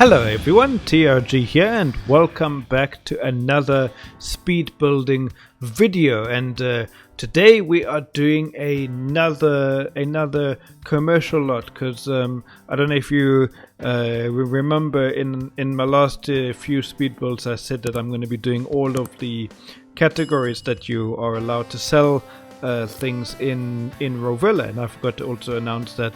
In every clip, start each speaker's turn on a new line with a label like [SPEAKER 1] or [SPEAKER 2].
[SPEAKER 1] Hello everyone, TRG here and welcome back to another speed building video. And today we are doing another commercial lot because I don't know if you remember in my last few speed builds I said that I'm going to be doing all of the categories that you are allowed to sell things in Roville, and I forgot to also announce that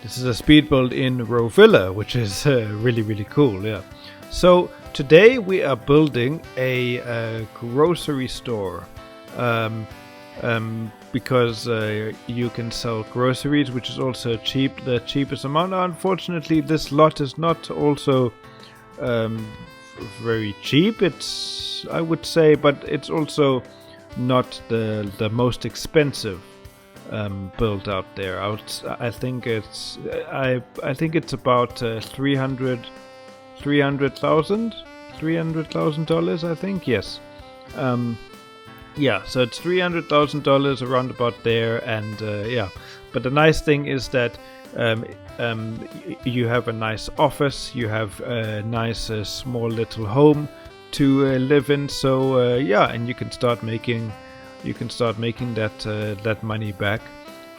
[SPEAKER 1] this is a speed build in Roville, which is really cool. Yeah. So today we are building a grocery store because you can sell groceries, which is also cheap, the cheapest amount. Unfortunately, this lot is not also very cheap. It's, I would say, but it's also not the most expensive build out there. I think it's about $300,000. I think, yes. Yeah, so it's $300,000 around about there, and yeah. But the nice thing is that you have a nice office, you have a nice small little home to live in. So yeah, and you can start making that money back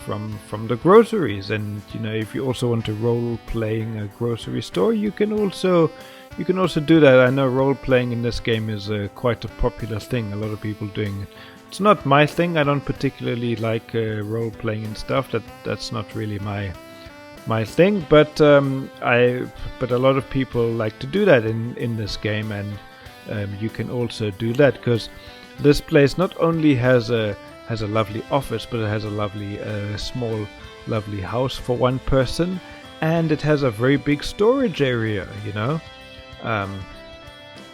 [SPEAKER 1] from the groceries. And you know, if you also want to role playing a grocery store, you can also do that. I know role playing in this game is quite a popular thing. A lot of people doing it. It's not my thing. I don't particularly like role playing and stuff. That's not really my thing. But a lot of people like to do that in this game, and you can also do that because this place not only has a lovely office, but it has a lovely small lovely house for one person, and it has a very big storage area, you know,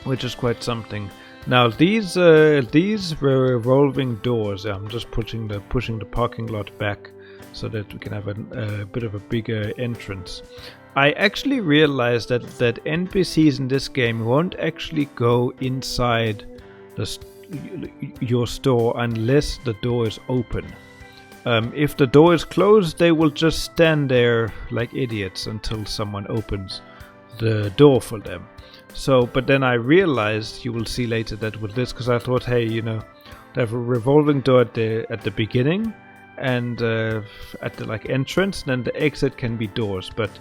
[SPEAKER 1] which is quite something. Now these revolving doors, I'm just pushing the parking lot back so that we can have a bit of a bigger entrance. I actually realized that NPCs in this game won't actually go inside your store unless the door is open. If the door is closed, they will just stand there like idiots until someone opens the door for them. So, but then I realized, you will see later, that with this, because I thought, hey, you know, they have a revolving door at the beginning and at the like entrance, then the exit can be doors, but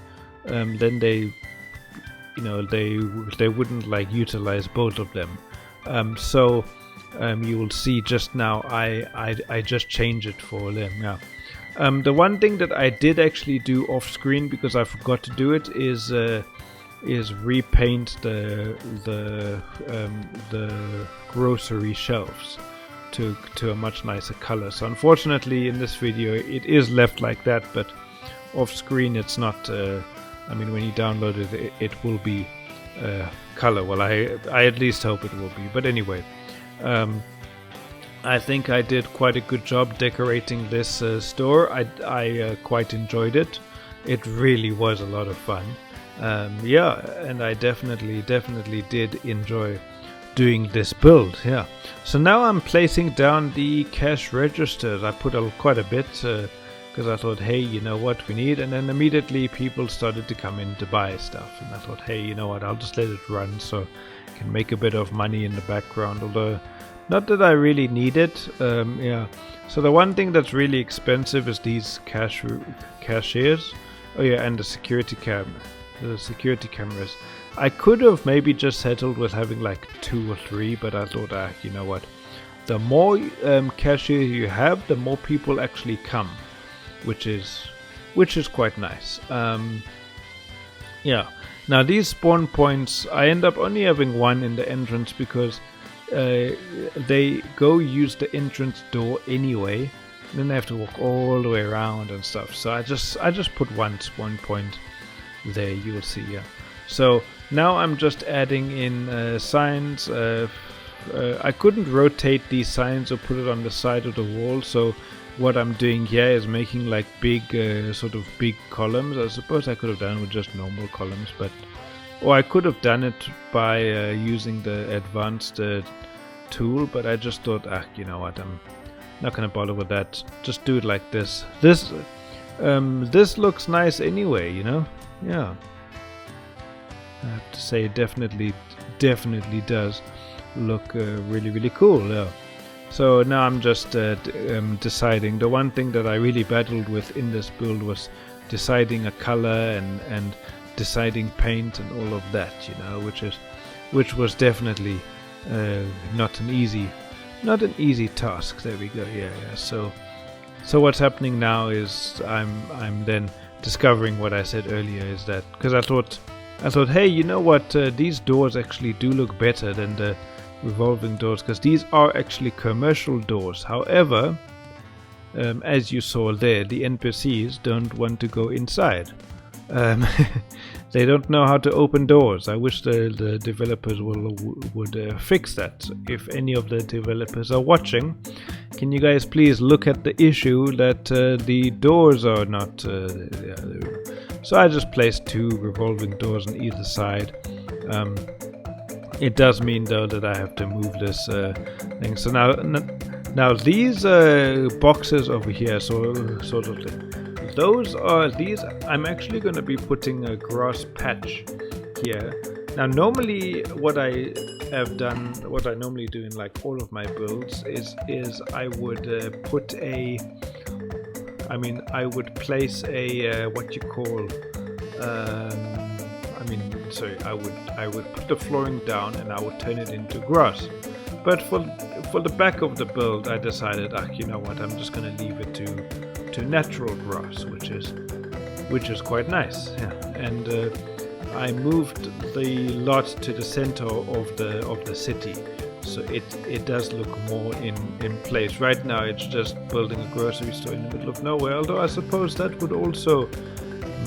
[SPEAKER 1] then they wouldn't like utilize both of them. So you will see just now I just changed it for them. Yeah. The one thing that I did actually do off screen, because I forgot to do it, is repaint the grocery shelves to a much nicer color. So unfortunately in this video it is left like that, but off screen it's not. I mean, when you download it, it will be color. Well, I at least hope it will be. But anyway, I think I did quite a good job decorating this store. I quite enjoyed it. It really was a lot of fun. Yeah, and I definitely did enjoy doing this build. Yeah. So now I'm placing down the cash registers. I put quite a bit because I thought, hey, you know what we need, and then immediately people started to come in to buy stuff, and I thought, hey, you know what, I'll just let it run so I can make a bit of money in the background, although not that I really need it. Yeah. So the one thing that's really expensive is these cashiers. Oh yeah, and the security cameras. I could have maybe just settled with having like 2 or 3, but I thought, you know what, the more cashiers you have, the more people actually come, which is quite nice. Yeah. Now these spawn points, I end up only having one in the entrance because they go use the entrance door anyway. Then they have to walk all the way around and stuff. So I just put one spawn point there. You will see. Yeah. So now I'm just adding in signs. I couldn't rotate these signs or put it on the side of the wall. So what I'm doing here is making like big, sort of big columns. I suppose I could have done with just normal columns, or I could have done it by using the advanced tool. But I just thought, you know what, I'm not gonna bother with that. Just do it like this. This looks nice anyway, you know. Yeah. I have to say, it definitely does look really cool. Yeah. So now I'm just deciding. The one thing that I really battled with in this build was deciding a color and deciding paint and all of that, you know, which was definitely not an easy task. There we go. Yeah. So what's happening now is I'm then discovering what I said earlier, is that because I thought, hey, you know what? These doors actually do look better than the revolving doors, because these are actually commercial doors. However, as you saw there, the NPCs don't want to go inside. They don't know how to open doors. I wish the developers would fix that. If any of the developers are watching, can you guys please look at the issue that the doors are not... So I just placed 2 revolving doors on either side. It does mean though that I have to move this thing. So now these boxes over here, sort of thing, I'm actually going to be putting a grass patch here. Now normally what I normally do in like all of my builds is I would place a what you call I would put the flooring down and I would turn it into grass. But for the back of the build, I decided, you know what, I'm just going to leave it to natural grass, which is quite nice. Yeah. And I moved the lot to the center of the city, so it does look more in place. Right now, it's just building a grocery store in the middle of nowhere. Although I suppose that would also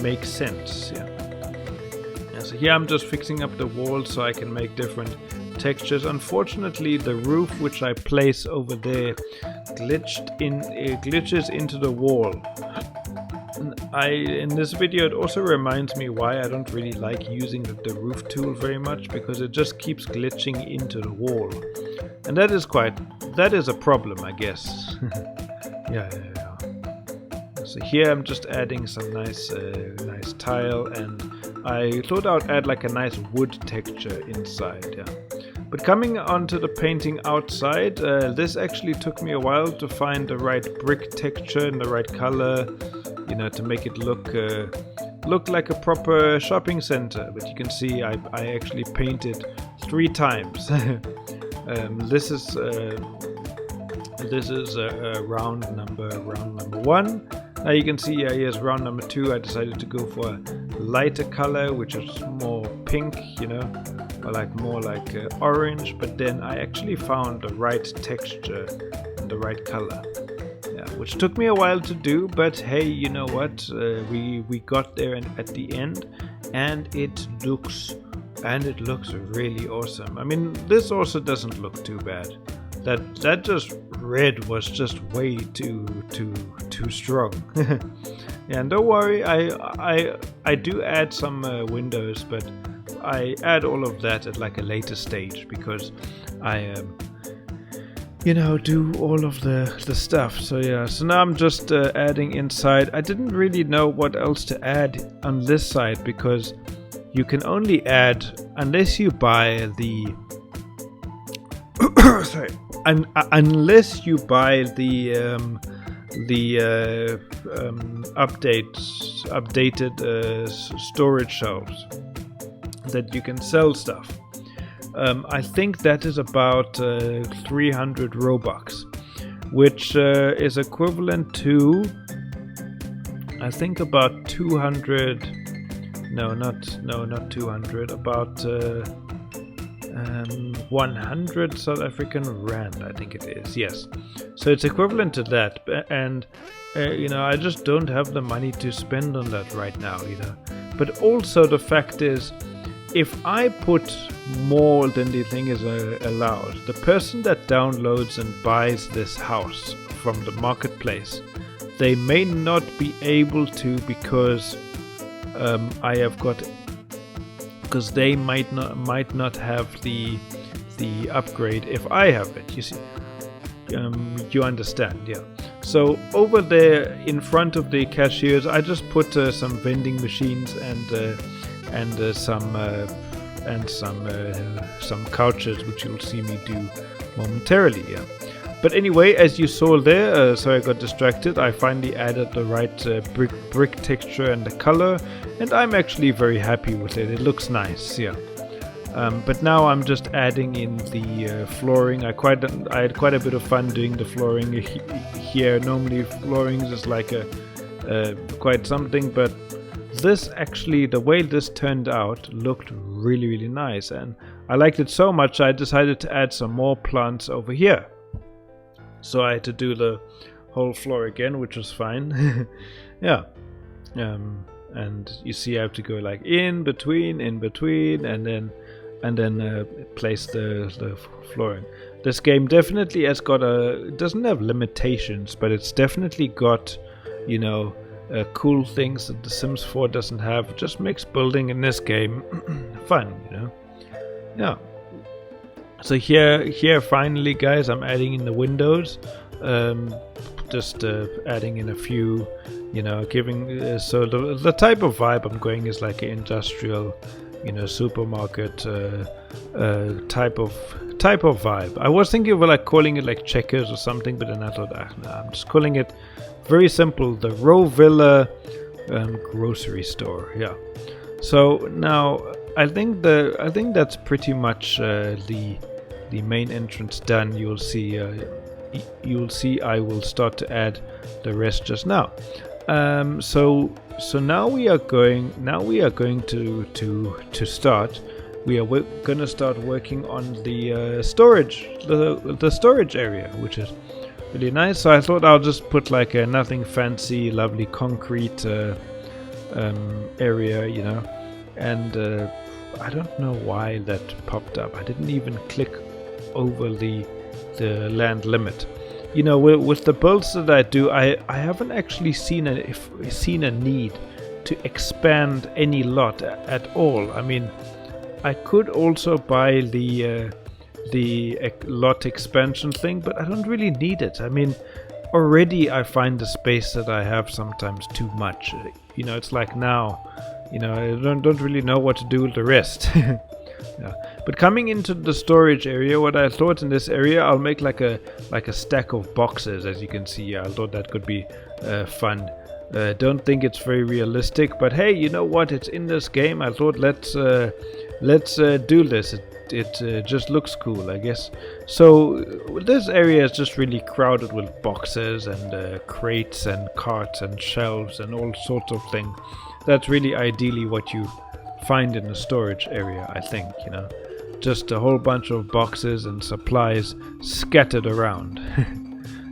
[SPEAKER 1] make sense. Yeah. So here I'm just fixing up the walls so I can make different textures. Unfortunately, the roof which I place over there glitches into the wall. In this video, it also reminds me why I don't really like using the roof tool very much, because it just keeps glitching into the wall, and that is a problem, I guess. Yeah. So here I'm just adding some nice tile, and I thought I'd add like a nice wood texture inside. Yeah. But coming onto the painting outside, this actually took me a while to find the right brick texture and the right color, you know, to make it look like a proper shopping center. But you can see I actually painted 3 times. This is round number 1. Now you can see here's round number 2. I decided to go for a lighter color, which is more pink, you know, or more like orange. But then I actually found the right texture and the right color, which took me a while to do. But hey, you know what? We got there at the end, and it looks really awesome. I mean, this also doesn't look too bad. That just red was just way too strong. Yeah, and don't worry, I do add some windows, but I add all of that at like a later stage, because I do all of the stuff. So yeah, so now I'm just adding inside. I didn't really know what else to add on this side, because you can only add unless you buy the unless you buy the updated storage shelves that you can sell stuff. I think that is about 300 Robux, which is equivalent to, I think, about 200. No, not 200. About 100 South African rand, I think it is. Yes, so it's equivalent to that, and I just don't have the money to spend on that right now, But also the fact is, if I put more than the thing is allowed, the person that downloads and buys this house from the marketplace, they may not be able to, because because they might not have the upgrade if I have it. You see, you understand, yeah. So over there in front of the cashiers, I just put some vending machines and some and some couches, which you'll see me do momentarily. Yeah. But anyway, as you saw there, sorry I got distracted, I finally added the right brick texture and the color, and I'm actually very happy with it. It looks nice, yeah. But now I'm just adding in the flooring. I had quite a bit of fun doing the flooring here. Normally flooring is like quite something, but this actually, the way this turned out, looked really, really nice, and I liked it so much I decided to add some more plants over here. So I had to do the whole floor again, which was fine. Yeah. And you see I have to go like in between, and then place the flooring. This game definitely has got it doesn't have limitations, but it's definitely got, you know, cool things that The Sims 4 doesn't have. It just makes building in this game fun, you know. Yeah. So here finally, guys, I'm adding in the windows. Just adding in a few, you know, giving so the type of vibe I'm going is like an industrial, you know, supermarket type of vibe. I was thinking of like calling it like Checkers or something, but then I thought, no, I'm just calling it very simple, the Roville grocery store. Yeah. So now I think that's pretty much the main entrance done. You'll see I will start to add the rest just now. So now we are going to start. We are going to start working on the storage, the storage area, which is really nice. So I thought I'll just put like a nothing fancy, lovely concrete area, you know, and I don't know why that popped up. I didn't even click over the land limit. You know, with the builds that I do, I haven't actually seen a need to expand any lot at all. I mean, I could also buy the lot expansion thing, but I don't really need it. I mean, already I find the space that I have sometimes too much. You know, it's like now, you know, I don't really know what to do with the rest. Yeah. But coming into the storage area, what I thought in this area, I'll make like a stack of boxes, as you can see. I thought that could be fun. Don't think it's very realistic, but hey, you know what? It's in this game. I thought let's do this. It just looks cool, I guess. So this area is just really crowded with boxes and crates and carts and shelves and all sorts of things. That's really ideally what you find in the storage area, I think, you know. Just a whole bunch of boxes and supplies scattered around.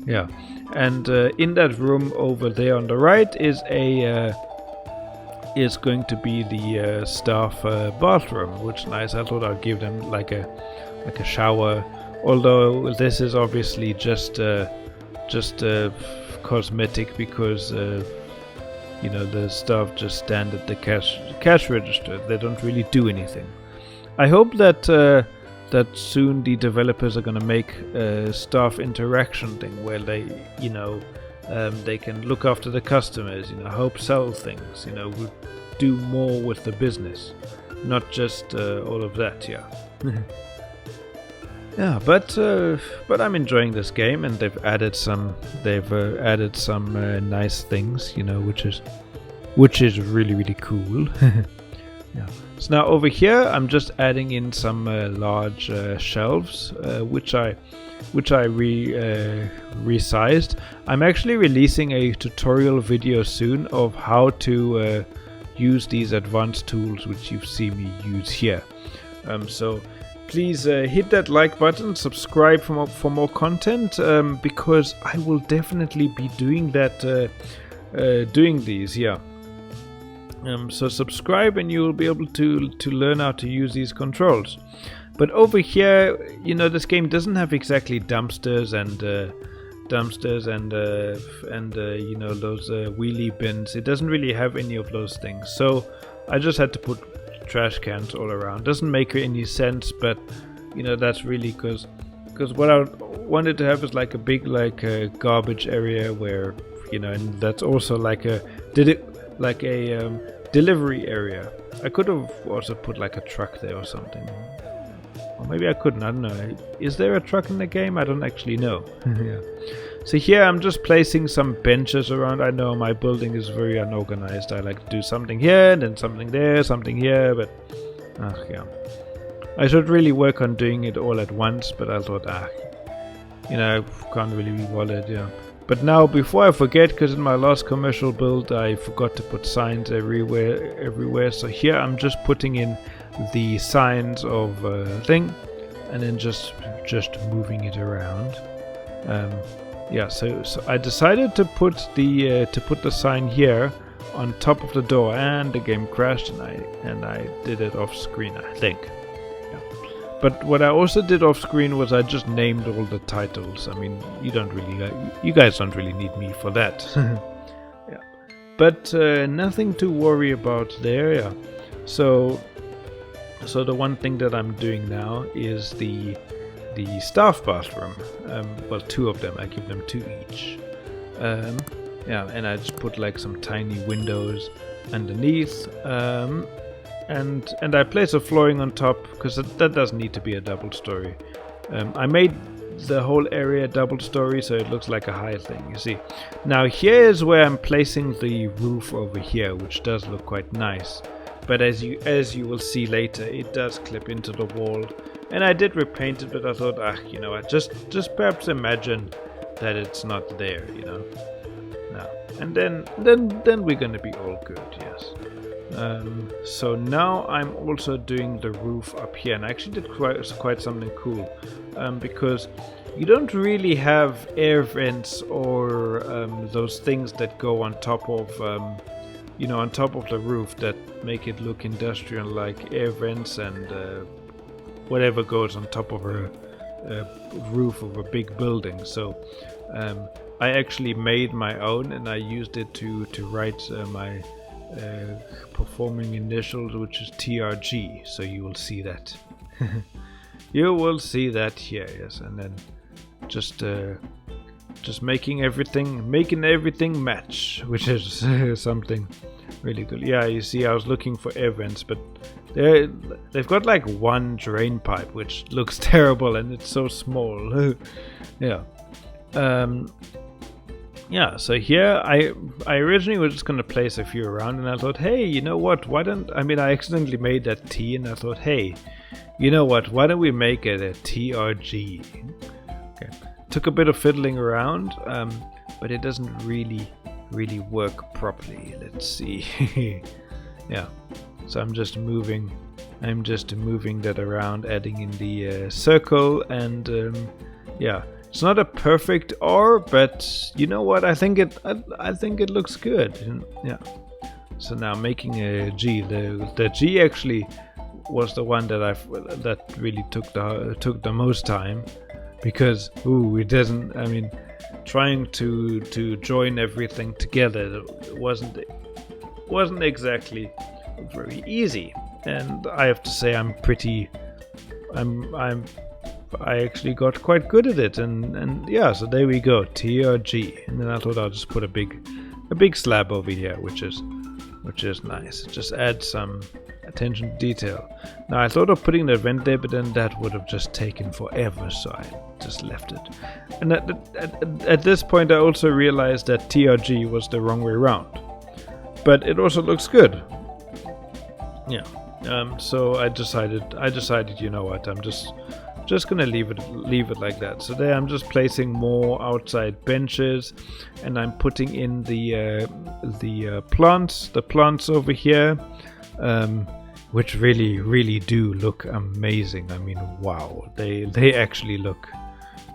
[SPEAKER 1] Yeah. And in that room over there on the right is going to be the staff bathroom, which is nice. I thought I'd give them like a shower, although this is obviously just cosmetic, because you know, the staff just stand at the cash register. They don't really do anything. I hope that soon the developers are going to make a staff interaction thing where they, you know, they can look after the customers, you know, help sell things, you know, do more with the business, not just all of that. Yeah. Yeah, but I'm enjoying this game, and they've added some nice things, you know, which is really, really cool. Yeah. So now over here, I'm just adding in some large shelves, which I resized. I'm actually releasing a tutorial video soon of how to use these advanced tools, which you've seen me use here. So please hit that like button, subscribe for more content, because I will definitely be doing that, doing these. Yeah. So subscribe and you will be able to learn how to use these controls. But over here, you know, this game doesn't have exactly dumpsters and you know, those wheelie bins. It doesn't really have any of those things. So I just had to put trash cans all around. Doesn't make any sense, but you know, that's really because what I wanted to have is like a big delivery area. I could have also put like a truck there or something. Or maybe I couldn't, I don't know. Is there a truck in the game? I don't actually know. Yeah. So here I'm just placing some benches around. I know my building is very unorganized. I like to do something here, and then something there, something here, but... yeah. I should really work on doing it all at once, but I thought, you know, I can't really be bothered, yeah. But now, before I forget, because in my last commercial build I forgot to put signs everywhere. So here I'm just putting in the signs of thing, and then just moving it around. Yeah, so I decided to put the sign here on top of the door, and the game crashed, and I did it off screen, I think. Yeah. But what I also did off screen was I just named all the titles. I mean, you guys don't really need me for that. Yeah. But nothing to worry about there. Yeah. So the one thing that I'm doing now is the staff bathroom. Well, 2 of them. I give them 2 each. Yeah, and I just put like some tiny windows underneath, and I place a flooring on top because that doesn't need to be a double story. I made the whole area double story, so it looks like a high thing. You see, now here's where I'm placing the roof over here, which does look quite nice. But as you will see later, it does clip into the wall, and I did repaint it, but I thought, you know what, just perhaps imagine that it's not there, you know. No. And then we're gonna be all good, yes. So now I'm also doing the roof up here, and I actually did quite something cool, because you don't really have air vents or those things that go on top of you know, on top of the roof that make it look industrial, like air vents and whatever goes on top of a roof of a big building. So I actually made my own, and I used it to write my performing initials, which is TRG. So you will see that. You will see that here, yes. And then just making everything match, which is something really good. Yeah, you see, I was looking for air vents, but they've got like 1 drain pipe, which looks terrible, and it's so small. Yeah. Yeah, so here I originally was just going to place a few around, and I thought, hey, you know what, I accidentally made that T, and I thought, hey, you know what, why don't we make it a TRG? Okay. Took a bit of fiddling around, but it doesn't really work properly. Let's see. Yeah, so I'm just moving that around, adding in the circle, and yeah. It's not a perfect R, but you know what? I think it looks good. Yeah. So now making a G. The G actually was the one that really took the most time, because it doesn't. I mean, trying to join everything together wasn't exactly very easy. And I have to say, I actually got quite good at it, and yeah, so there we go, TRG. And then I thought I'll just put a big slab over here, which is nice. Just add some attention to detail. Now I thought of putting the vent there, but then that would have just taken forever, so I just left it. And at this point I also realized that TRG was the wrong way around, but it also looks good. Yeah. So I decided, you know what, I'm just gonna leave it like that. So there I'm just placing more outside benches, and I'm putting in the plants over here, which really do look amazing. I mean, wow, they actually look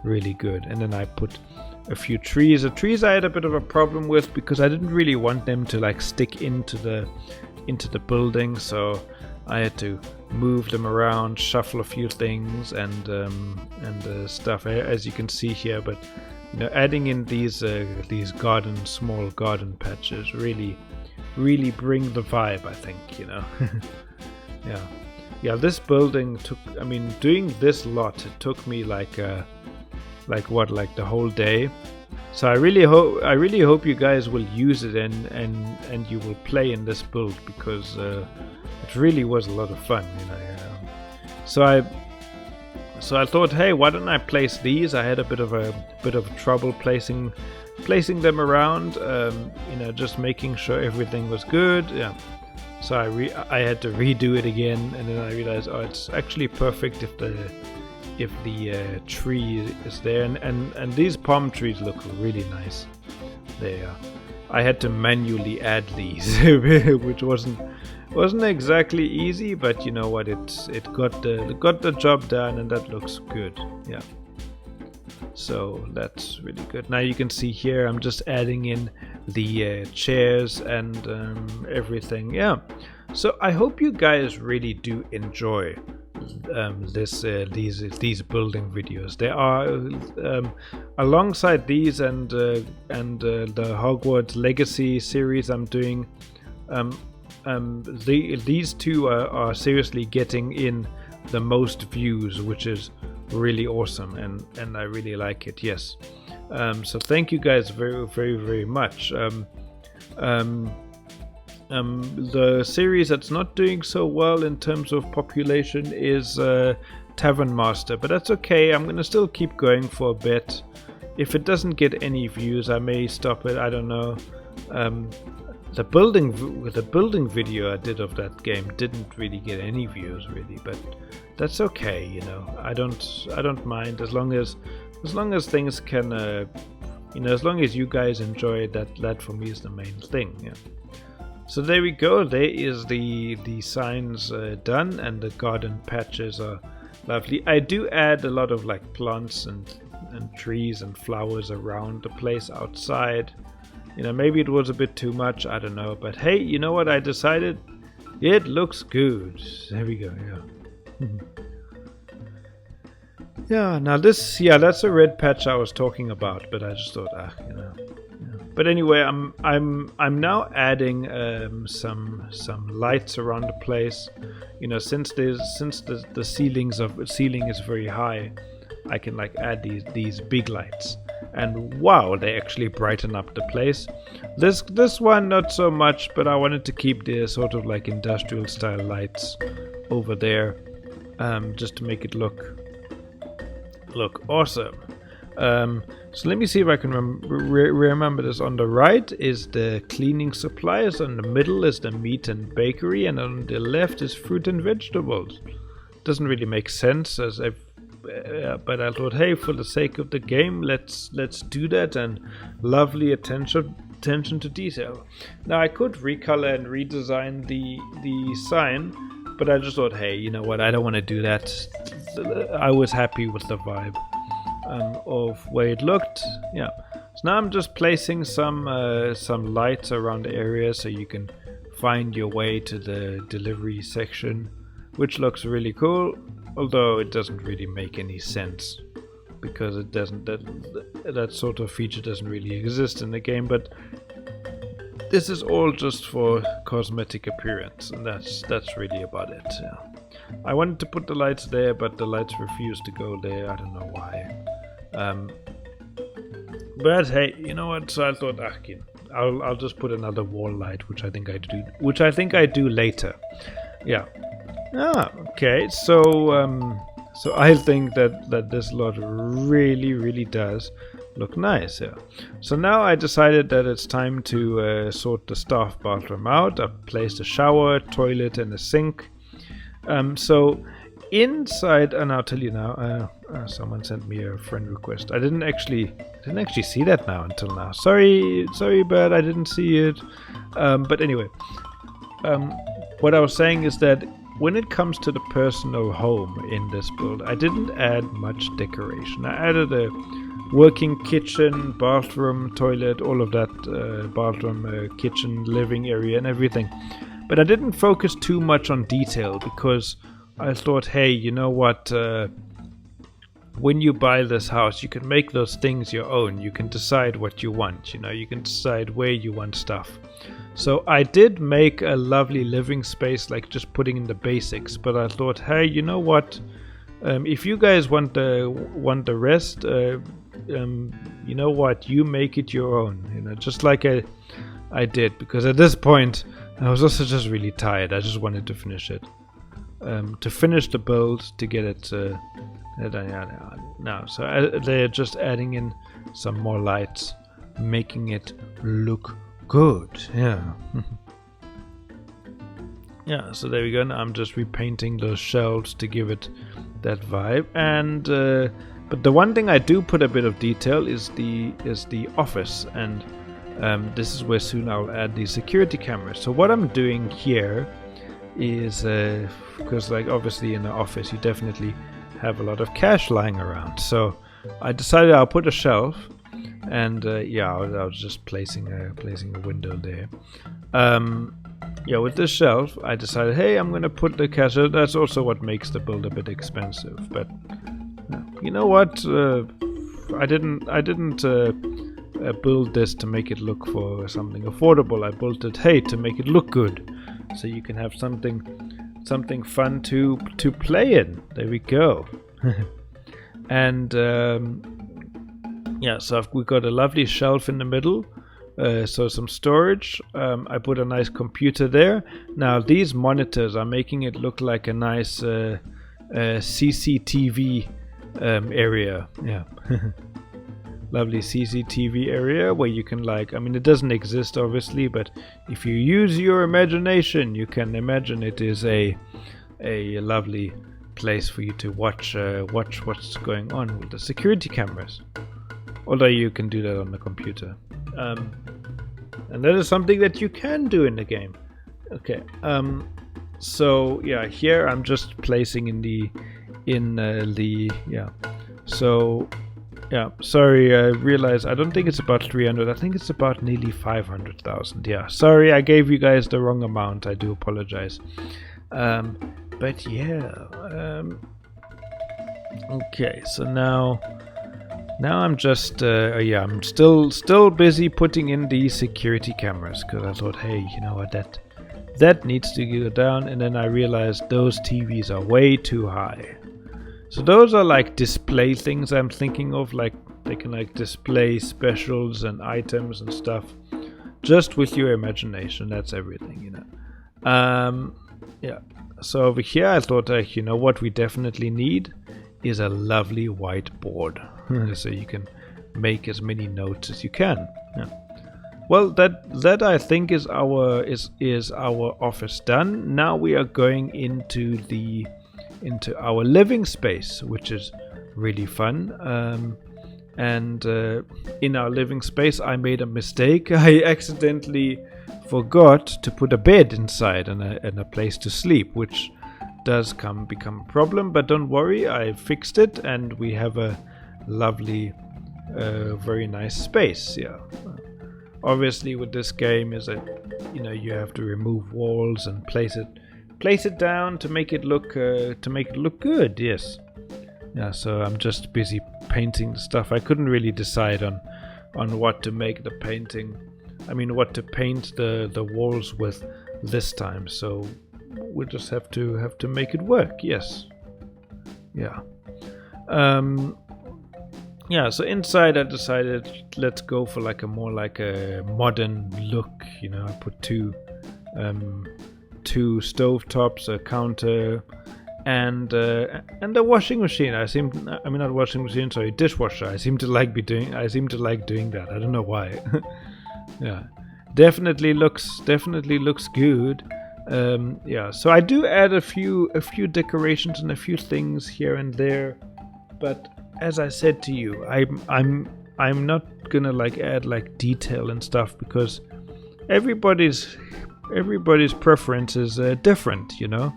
[SPEAKER 1] really good. And then I put a few trees. The trees I had a bit of a problem with, because I didn't really want them to like stick into the building, so I had to move them around, shuffle a few things, and stuff, as you can see here. But you know, adding in these small garden patches really bring the vibe, I think, you know. Yeah. This building doing this lot, it took me like the whole day. So I really hope you guys will use it and you will play in this build, because it really was a lot of fun, you know. So I thought, hey, why don't I place these? I had a bit of trouble placing them around, you know, just making sure everything was good. Yeah. So I had to redo it again, and then I realized, oh, it's actually perfect if the tree is there, and these palm trees look really nice. There, I had to manually add these, which wasn't exactly easy, but you know what? It got the job done, and that looks good. Yeah. So that's really good. Now you can see here I'm just adding in the chairs and everything. Yeah. So I hope you guys really do enjoy these building videos. There are alongside these and the Hogwarts Legacy series I'm doing. These two are seriously getting in the most views, which is really awesome, and I really like it. Yes. So thank you guys very, very, very much. The series that's not doing so well in terms of population is Tavern Master, but that's okay. I'm gonna still keep going for a bit. If it doesn't get any views, I may stop it. I don't know. The building video I did of that game didn't really get any views, really, but that's okay. You know, I don't mind as long as things can, you know, as long as you guys enjoy it. That for me is the main thing. Yeah. So there we go. There is the signs done, and the garden patches are lovely. I do add a lot of like plants and trees and flowers around the place outside. You know, maybe it was a bit too much, I don't know. But hey, you know what I decided? It looks good. There we go, yeah. Yeah, now this, yeah, that's a red patch I was talking about, but I just thought, you know. Yeah. But anyway, I'm now adding some lights around the place. You know, since the ceiling is very high, I can like add these big lights. And wow, they actually brighten up the place. This one not so much, but I wanted to keep the sort of like industrial style lights over there, just to make it look awesome. So let me see if I can remember this. On the right is the cleaning supplies, on the middle is the meat and bakery, and on the left is fruit and vegetables. Doesn't really make sense, as but I thought, hey, for the sake of the game, let's do that, and lovely attention to detail. Now I could recolor and redesign the sign, but I just thought, hey, you know what? I don't want to do that. I was happy with the vibe of where it looked. Yeah. So now I'm just placing some lights around the area so you can find your way to the delivery section, which looks really cool. Although it doesn't really make any sense, because it doesn't, that sort of feature doesn't really exist in the game. But this is all just for cosmetic appearance, and that's really about it. Yeah. I wanted to put the lights there, but the lights refused to go there. I don't know why. But hey, you know what? So I thought, I'll just put another wall light, which I think I do later. Yeah. Okay. So I think that this lot really does look nice. Yeah. So now I decided that it's time to sort the staff bathroom out. I've placed a shower, toilet, and a sink. So inside, and I'll tell you now. Someone sent me a friend request. I didn't actually see that now until now. Sorry, but I didn't see it. But anyway, what I was saying is that when it comes to the personal home in this build, I didn't add much decoration. I added a working kitchen, bathroom, toilet, all of that, bathroom, kitchen, living area, and everything. But I didn't focus too much on detail, because I thought, hey, you know what? When you buy this house, you can make those things your own. You can decide what you want. You know, you can decide where you want stuff. So I did make a lovely living space, like just putting in the basics. But I thought, hey, you know what? If you guys want the rest, you know what, you make it your own, you know, just like I did, because at this point I was also just really tired. I just wanted to finish it, to finish the build, to get it now. So they're just adding in some more lights, making it look good. Yeah. Yeah, so there we go. Now I'm just repainting those shelves to give it that vibe. And but the one thing I do put a bit of detail is the office, and this is where soon I'll add the security cameras. So what I'm doing here is because, like, obviously in the office you definitely have a lot of cash lying around. So I decided I'll put a shelf, and yeah, I was just placing a window there. Yeah, with this shelf, I decided, hey, I'm gonna put the cash. That's also what makes the build a bit expensive. But you know what? I didn't build this to make it look for something affordable. I built it, hey, to make it look good, so you can have something fun to play in. There we go. And yeah, so we got a lovely shelf in the middle. So some storage. I put a nice computer there. Now these monitors are making it look like a nice CCTV area. Yeah. Lovely CCTV area where you can, like, I mean, it doesn't exist obviously, but if you use your imagination, you can imagine it is a lovely place for you to watch what's going on with the security cameras. Although you can do that on the computer. And that is something that you can do in the game. Okay. So yeah, here I'm just placing in the yeah. So yeah, sorry, I realize I don't think it's about 300. I think it's about nearly 500,000. Yeah, sorry, I gave you guys the wrong amount. I do apologize. But yeah. Okay, so now I'm just yeah, I'm still busy putting in the security cameras, because I thought, hey, you know what, that needs to go down. And then I realized those TVs are way too high. So those are like display things I'm thinking of, like they can like display specials and items and stuff just with your imagination. That's everything, you know. Yeah, so over here I thought, you know what we definitely need is a lovely whiteboard. So you can make as many notes as you can. Yeah. Well, that I think is our office done. Now we are going into our living space, which is really fun. And in our living space, I made a mistake. I accidentally forgot to put a bed inside and a place to sleep, which does become a problem. But don't worry, I fixed it, and we have a lovely, very nice space. Yeah. Obviously, with this game, is that, you know, you have to remove walls and place it down to make it look good. Yes. Yeah. So I'm just busy painting stuff. I couldn't really decide on what to make the painting. I mean, what to paint the walls with this time. So we'll just have to make it work. Yes. Yeah. Yeah, so inside I decided let's go for like a more like a modern look. You know, I put two stovetops, a counter, and a washing machine. Not washing machine, sorry, dishwasher. I seem to like doing that. I don't know why. Yeah, definitely looks good. Yeah, so I do add a few decorations and a few things here and there, but as I said to you, I'm not gonna like add like detail and stuff, because everybody's preference is different. You know,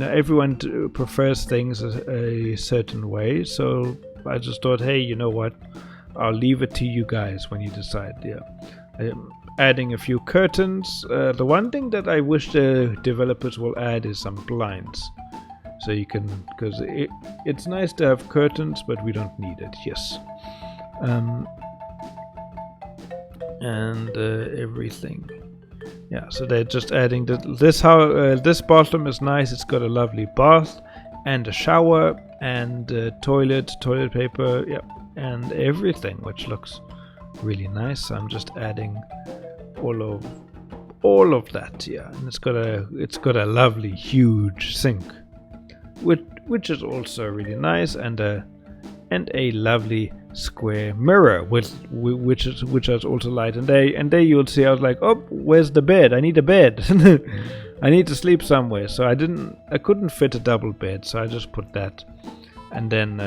[SPEAKER 1] everyone prefers things a certain way. So I just thought, hey, you know what? I'll leave it to you guys when you decide. Yeah, adding a few curtains. The one thing that I wish the developers will add is some blinds. So you can, because it's nice to have curtains, but we don't need it. Yes. And everything. Yeah. So they're just adding this bathroom is nice. It's got a lovely bath and a shower and toilet paper. Yeah. and everything, which looks really nice. So I'm just adding all of that, yeah, and it's got a lovely huge sink, which is also really nice, and a lovely square mirror which is also light. And there you'll see I was like, oh, where's the bed? I need a bed. I need to sleep somewhere. So I couldn't fit a double bed, so I just put that, and then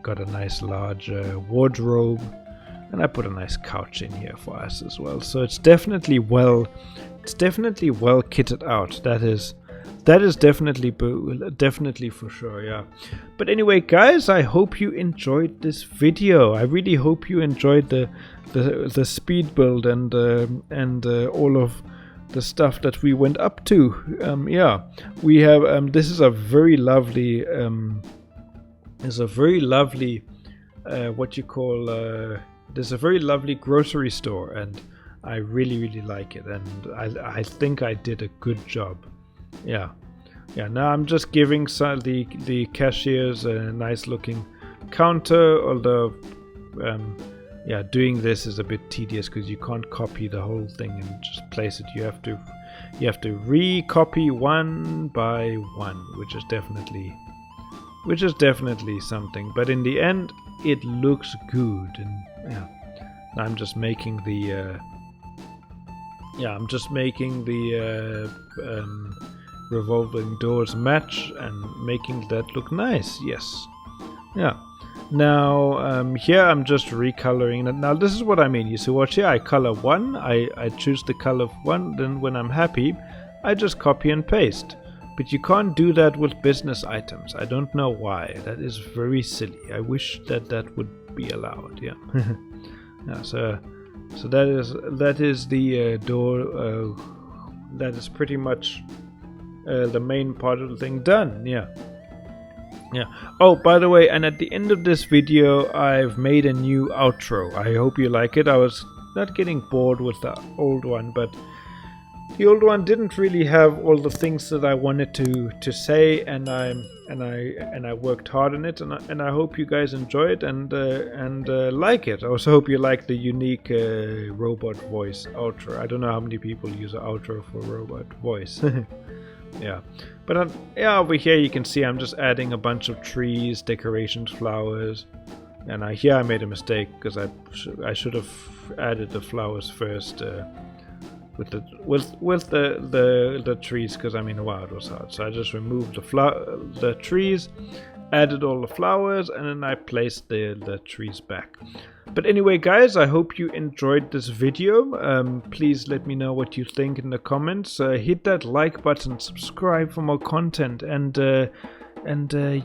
[SPEAKER 1] got a nice large wardrobe, and I put a nice couch in here for us as well. So it's definitely well kitted out. That is definitely for sure, yeah. But anyway, guys, I hope you enjoyed this video. I really hope you enjoyed the speed build and all of the stuff that we went up to. Yeah, we have this is a very lovely what you call there's a very lovely grocery store, and I really like it, and I think I did a good job. Yeah. Now I'm just giving the cashiers a nice looking counter, although doing this is a bit tedious because you can't copy the whole thing and just place it. You have to recopy one by one, which is definitely something. But in the end, it looks good, and yeah. Now I'm just making the revolving doors match and making that look nice. Yes. Yeah. Now here I'm just recoloring it. Now this is what I mean. You see, watch here. I color one. I choose the color of one. Then when I'm happy, I just copy and paste. But you can't do that with business items. I don't know why. That is very silly. I wish that would be allowed. Yeah. Yeah. So that is the door. That is pretty much the main part of the thing done. Yeah. Oh, by the way, and at the end of this video, I've made a new outro. I hope you like it. I was not getting bored with the old one, but the old one didn't really have all the things that I wanted to say, and I worked hard on it, and I hope you guys enjoy it and like it. I also hope you like the unique robot voice outro. I don't know how many people use an outro for robot voice. Yeah, but over here you can see I'm just adding a bunch of trees, decorations, flowers, and here I made a mistake because I should have added the flowers first with the trees, because I mean, wow, it was hard. So I just removed the trees, added all the flowers, and then I placed the trees back. But anyway, guys, I hope you enjoyed this video. Please let me know what you think in the comments. Hit that like button, subscribe for more content, and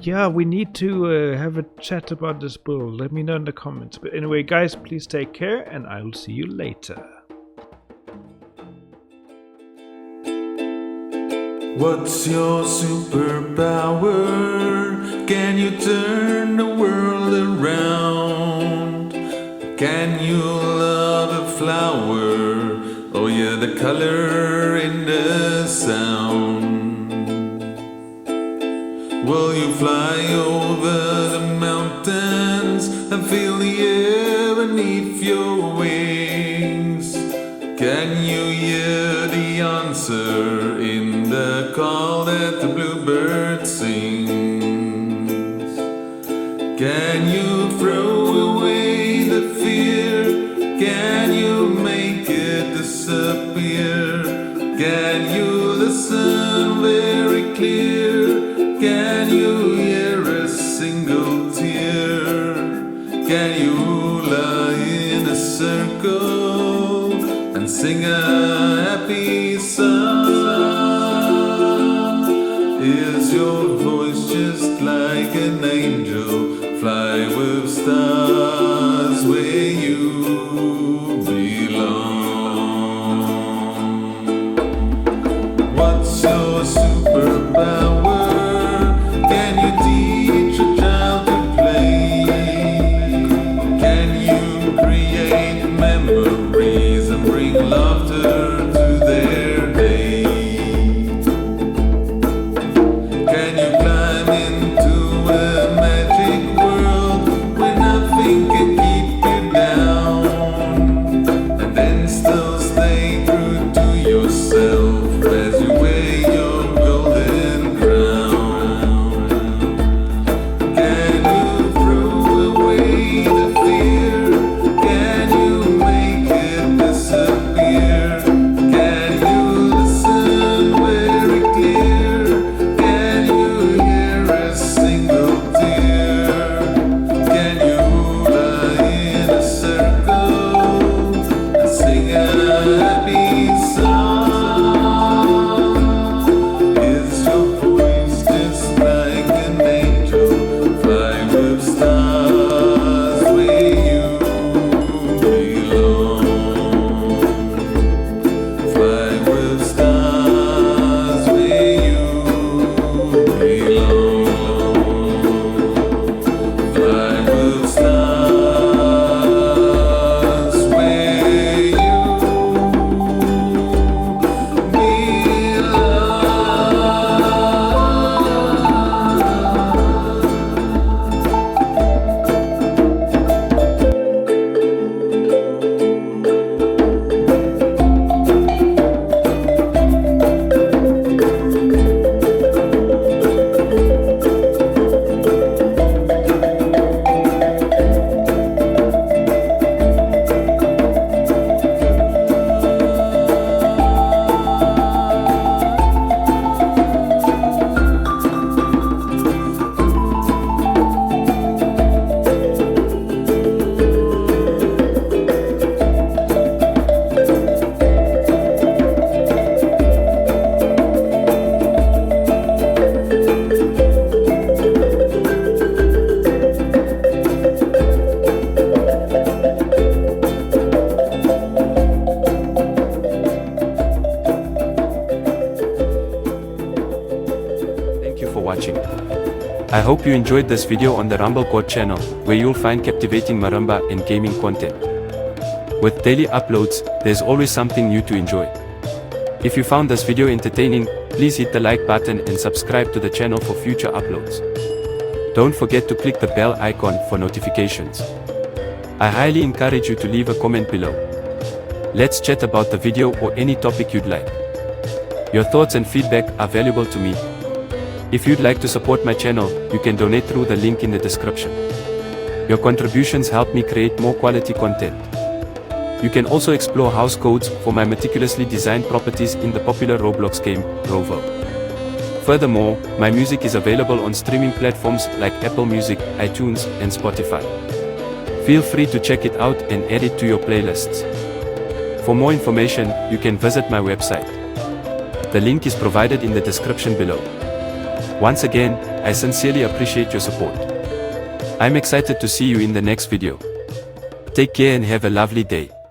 [SPEAKER 1] yeah, we need to have a chat about this build. Let me know in the comments. But anyway, guys, please take care, and I will see you later.
[SPEAKER 2] What's your superpower? Can you turn the world around? Can you love a flower? Oh yeah, the color in the sound. Will you fly over the mountains and feel the air beneath your wings? Can you hear the answer in the call that the bluebird sings? Can you throw away the fear? Can you make it disappear? Can you listen very clear? Can you hear a single tear? Can you lie in a circle and sing a happy song? Is your voice just like an angel? Fly with stars where you belong. What's your superpower? Can you teach a child to play? Can you create memories and bring laughter to their day? Can you climb into a magic world where nothing can
[SPEAKER 3] watching. I hope you enjoyed this video on the Rumble God channel, where you'll find captivating marimba and gaming content. With daily uploads, there's always something new to enjoy. If you found this video entertaining, please hit the like button and subscribe to the channel for future uploads. Don't forget to click the bell icon for notifications. I highly encourage you to leave a comment below. Let's chat about the video or any topic you'd like. Your thoughts and feedback are valuable to me. If you'd like to support my channel, you can donate through the link in the description. Your contributions help me create more quality content. You can also explore house codes for my meticulously designed properties in the popular Roblox game, Roville. Furthermore, my music is available on streaming platforms like Apple Music, iTunes, and Spotify. Feel free to check it out and add it to your playlists. For more information, you can visit my website. The link is provided in the description below. Once again, I sincerely appreciate your support. I'm excited to see you in the next video. Take care and have a lovely day.